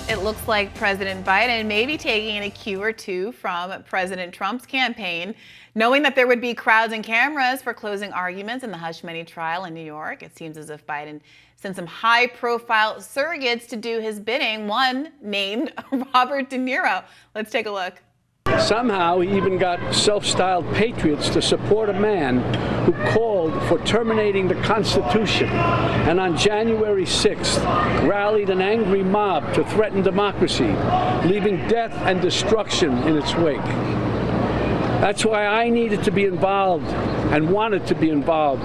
It looks like President Biden may be taking a cue or two from President Trump's campaign. Knowing that there would be crowds and cameras for closing arguments in the hush money trial in New York, it seems as if Biden sent some high-profile surrogates to do his bidding, one named Robert De Niro. Let's take a look. Somehow he even got self-styled patriots to support a man who called for terminating the Constitution and on January 6th rallied an angry mob to threaten democracy, leaving death and destruction in its wake. That's why I needed to be involved and wanted to be involved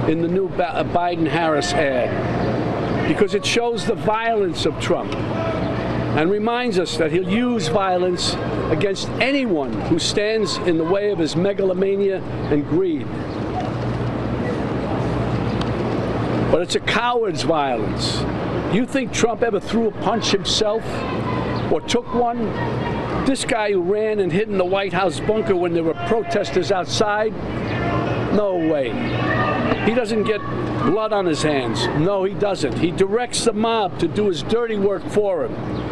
in the new Biden-Harris ad, because it shows the violence of Trump and reminds us that he'll use violence against anyone who stands in the way of his megalomania and greed. But it's a coward's violence. You think Trump ever threw a punch himself or took one? This guy who ran and hid in the White House bunker when there were protesters outside? No way. He doesn't get blood on his hands. No, he doesn't. He directs the mob to do his dirty work for him.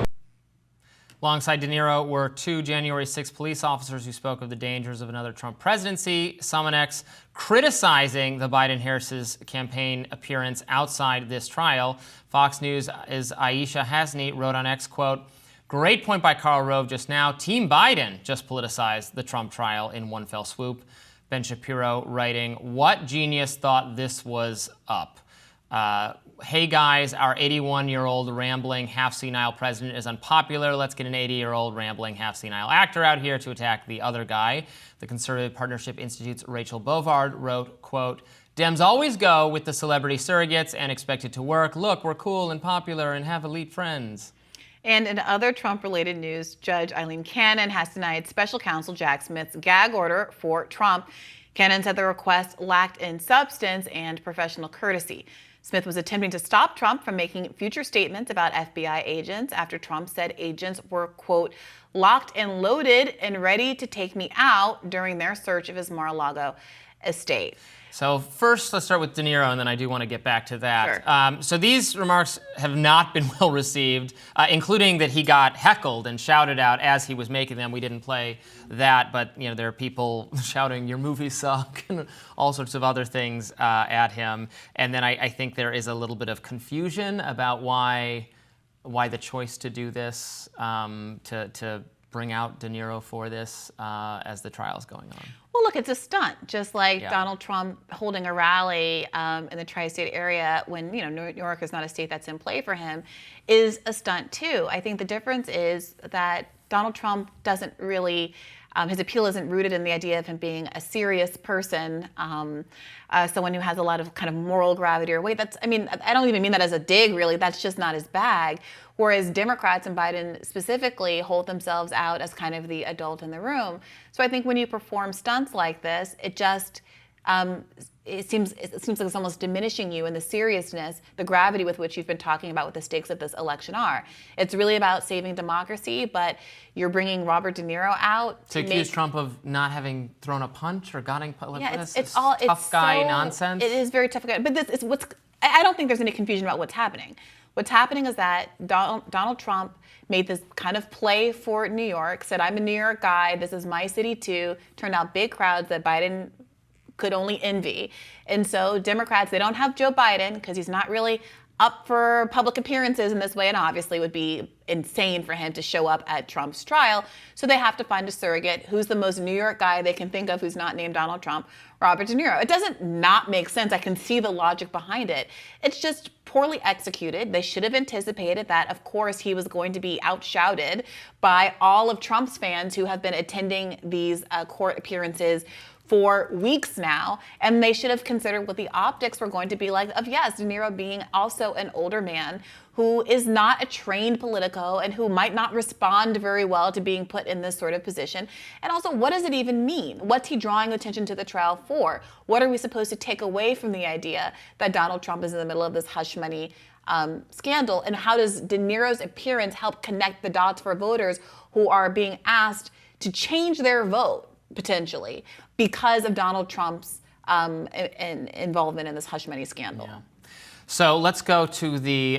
Alongside De Niro were two January 6 police officers who spoke of the dangers of another Trump presidency. Some on X criticizing the Biden-Harris campaign appearance outside this trial. Fox News' Aisha Hasni wrote on X, quote, "Great point by Karl Rove just now. Team Biden just politicized the Trump trial in one fell swoop." Ben Shapiro writing, "What genius thought this was up? Hey guys, our 81-year-old rambling half-senile president is unpopular. Let's get an 80-year-old rambling half-senile actor out here to attack the other guy." The Conservative Partnership Institute's Rachel Bovard wrote, quote, "Dems always go with the celebrity surrogates and expect it to work. Look, we're cool and popular and have elite friends." And in other Trump-related news, Judge Eileen Cannon has denied special counsel Jack Smith's gag order for Trump. Cannon said the request lacked in substance and professional courtesy. Smith was attempting to stop Trump from making future statements about FBI agents after Trump said agents were, quote, "locked and loaded and ready to take me out" during their search of his Mar-a-Lago estate. So first, let's start with De Niro, and then I do want to get back to that. Sure. So these remarks have not been well received, including that he got heckled and shouted out as he was making them. We didn't play that, but there are people shouting, "Your movies suck," and all sorts of other things at him. And then I think there is a little bit of confusion about why the choice to do this, to bring out De Niro for this as the trial's going on. Well, look, it's a stunt, just like Donald Trump holding a rally in the tri-state area when, New York is not a state that's in play for him, is a stunt too. I think the difference is that Donald Trump doesn't really, his appeal isn't rooted in the idea of him being a serious person, someone who has a lot of kind of moral gravity or weight. I don't even mean that as a dig, really. That's just not his bag. Whereas Democrats and Biden specifically hold themselves out as kind of the adult in the room. So I think when you perform stunts like this, it just it seems like it's almost diminishing you in the seriousness, the gravity with which you've been talking about what the stakes of this election are. It's really about saving democracy, but you're bringing Robert De Niro out to accuse Trump of not having thrown a punch or gotten it's tough guy nonsense. It is very tough guy, but this is I don't think there's any confusion about what's happening. What's happening is that Donald Trump made this kind of play for New York, said, "I'm a New York guy, this is my city too," turned out big crowds that Biden could only envy. And so Democrats, they don't have Joe Biden because he's not really up for public appearances in this way, and obviously it would be insane for him to show up at Trump's trial. So they have to find a surrogate. Who's the most New York guy they can think of who's not named Donald Trump? Robert De Niro. It doesn't not make sense. I can see the logic behind it. It's just poorly executed. They should have anticipated that, of course, he was going to be outshouted by all of Trump's fans who have been attending these court appearances for weeks now, and they should have considered what the optics were going to be like of, yes, De Niro being also an older man who is not a trained politico and who might not respond very well to being put in this sort of position. And also, what does it even mean? What's he drawing attention to the trial for? What are we supposed to take away from the idea that Donald Trump is in the middle of this hush money scandal? And how does De Niro's appearance help connect the dots for voters who are being asked to change their vote, potentially, because of Donald Trump's involvement in this hush money scandal? Yeah. So let's go to the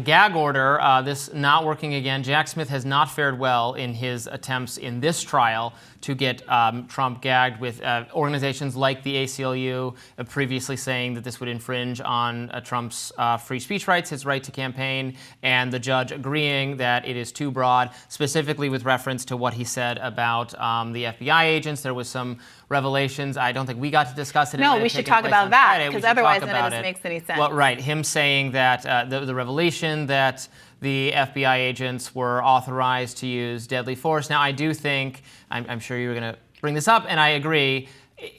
gag order. This not working again. Jack Smith has not fared well in his attempts in this trial to get Trump gagged, with organizations like the ACLU previously saying that this would infringe on Trump's free speech rights, his right to campaign, and the judge agreeing that it is too broad, specifically with reference to what he said about the FBI agents. There was some revelations. I don't think we got to discuss it. No, we should talk about that, because otherwise none of this makes any sense. Well, right. Him saying that the revelation that the FBI agents were authorized to use deadly force. Now, I do think, I'm sure you were going to bring this up, and I agree.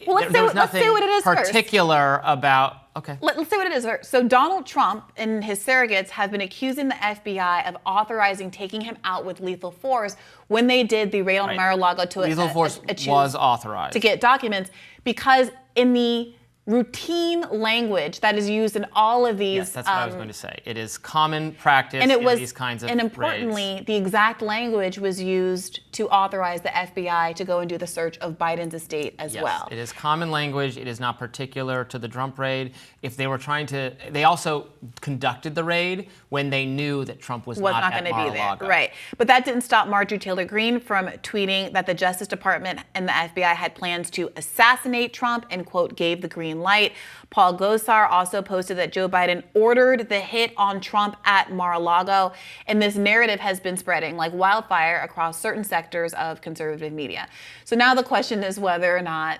Well, let's say what it is particular first. About. Okay. Let's say what it is first. So Donald Trump and his surrogates have been accusing the FBI of authorizing taking him out with lethal force when they did the raid on Mar-a-Lago to lethal force was authorized to get documents, because in the routine language that is used in all of these. Yes, that's what I was going to say. It is common practice in these kinds of and importantly, raids. The exact language was used to authorize the FBI to go and do the search of Biden's estate as well. It is common language. It is not particular to the Trump raid. If they were trying to, they also conducted the raid when they knew that Trump was not going to be there. Right. But that didn't stop Marjorie Taylor Greene from tweeting that the Justice Department and the FBI had plans to assassinate Trump and, quote, gave the green light. Paul Gosar also posted that Joe Biden ordered the hit on Trump at Mar-a-Lago, and this narrative has been spreading like wildfire across certain sectors of conservative media. So now the question is whether or not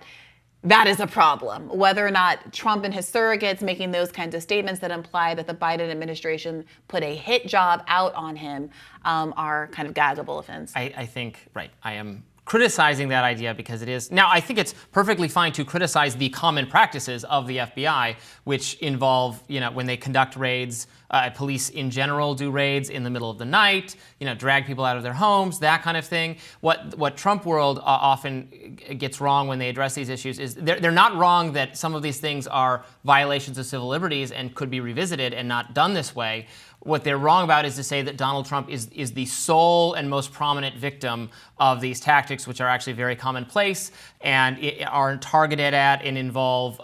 that is a problem, whether or not Trump and his surrogates making those kinds of statements that imply that the Biden administration put a hit job out on him are kind of gaggable offense. I think, right, I am criticizing that idea because it is. Now, I think it's perfectly fine to criticize the common practices of the FBI, which involve, when they conduct raids, police in general do raids in the middle of the night, drag people out of their homes, that kind of thing. What Trump world often gets wrong when they address these issues is they're not wrong that some of these things are violations of civil liberties and could be revisited and not done this way. What they're wrong about is to say that Donald Trump is the sole and most prominent victim of these tactics, which are actually very commonplace and are targeted at and involve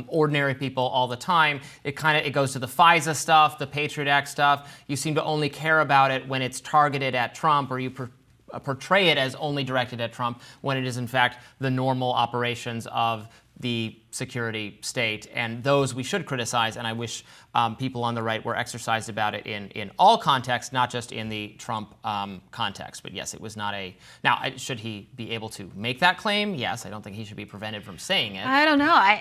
ordinary people all the time. It goes to the FISA stuff, the Patriot Act stuff. You seem to only care about it when it's targeted at Trump, or you portray it as only directed at Trump, when it is in fact the normal operations of the security state, and those we should criticize, and I wish people on the right were exercised about it in all contexts, not just in the Trump context. But yes, it was not a... Now, should he be able to make that claim? Yes, I don't think he should be prevented from saying it. I don't know.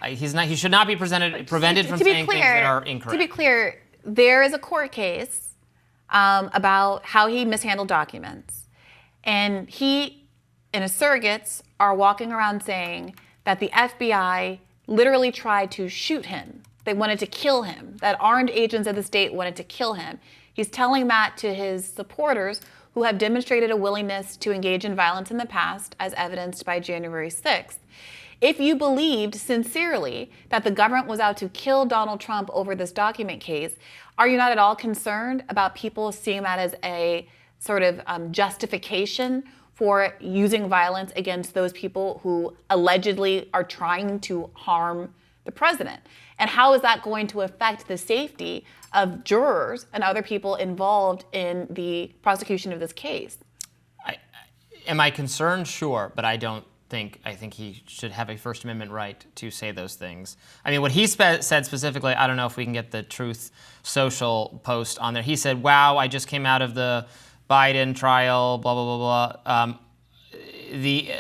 He should not be prevented from saying things that are incorrect. To be clear, there is a court case about how he mishandled documents, and he and his surrogates are walking around saying that the FBI literally tried to shoot him. They wanted to kill him, that armed agents of the state wanted to kill him. He's telling that to his supporters, who have demonstrated a willingness to engage in violence in the past, as evidenced by January 6th. If you believed sincerely that the government was out to kill Donald Trump over this document case, are you not at all concerned about people seeing that as a sort of justification for using violence against those people who allegedly are trying to harm the president? And how is that going to affect the safety of jurors and other people involved in the prosecution of this case? Am I concerned? Sure, but I think he should have a First Amendment right to say those things. I mean, what he said specifically, I don't know if we can get the Truth Social post on there. He said, wow, I just came out of the Biden trial, blah, blah, blah, blah. The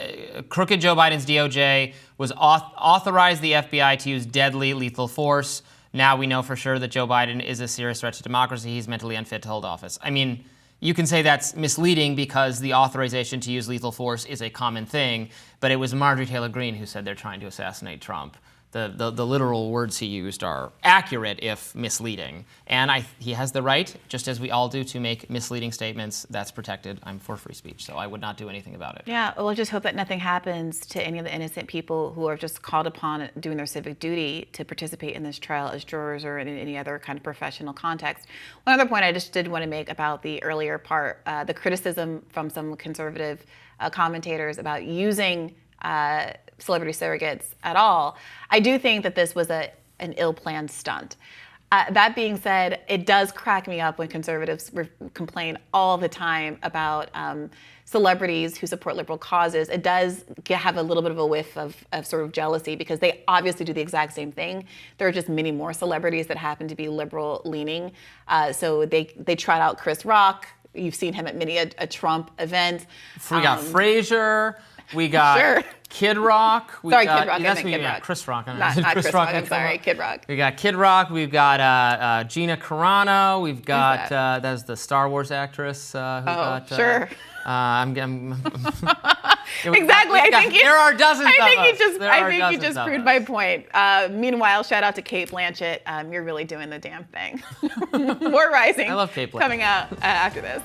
crooked Joe Biden's DOJ was authorized the FBI to use deadly lethal force. Now we know for sure that Joe Biden is a serious threat to democracy. He's mentally unfit to hold office. I mean, you can say that's misleading because the authorization to use lethal force is a common thing, but it was Marjorie Taylor Greene who said they're trying to assassinate Trump. The literal words he used are accurate, if misleading. And he has the right, just as we all do, to make misleading statements. That's protected. I'm for free speech, so I would not do anything about it. Yeah, we'll just hope that nothing happens to any of the innocent people who are just called upon doing their civic duty to participate in this trial as jurors or in any other kind of professional context. One other point I just did want to make about the earlier part, the criticism from some conservative commentators about using celebrity surrogates at all. I do think that this was an ill-planned stunt. That being said, it does crack me up when conservatives complain all the time about celebrities who support liberal causes. It does have a little bit of a whiff of sort of jealousy because they obviously do the exact same thing. There are just many more celebrities that happen to be liberal-leaning. So they trot out Chris Rock. You've seen him at many a Trump event. We got Frasier. We got Kid Rock. Kid Rock. I meant Kid Rock. Chris Rock. Not Chris Rock. I'm sorry, Kid Rock. We got Kid Rock. We've got Gina Carano. We've got that's the Star Wars actress. Sure. Exactly. There are dozens of us. I think you just proved my point. Meanwhile, shout out to Cate Blanchett. You're really doing the damn thing. More Rising. I love Cate Blanchett. Coming out after this.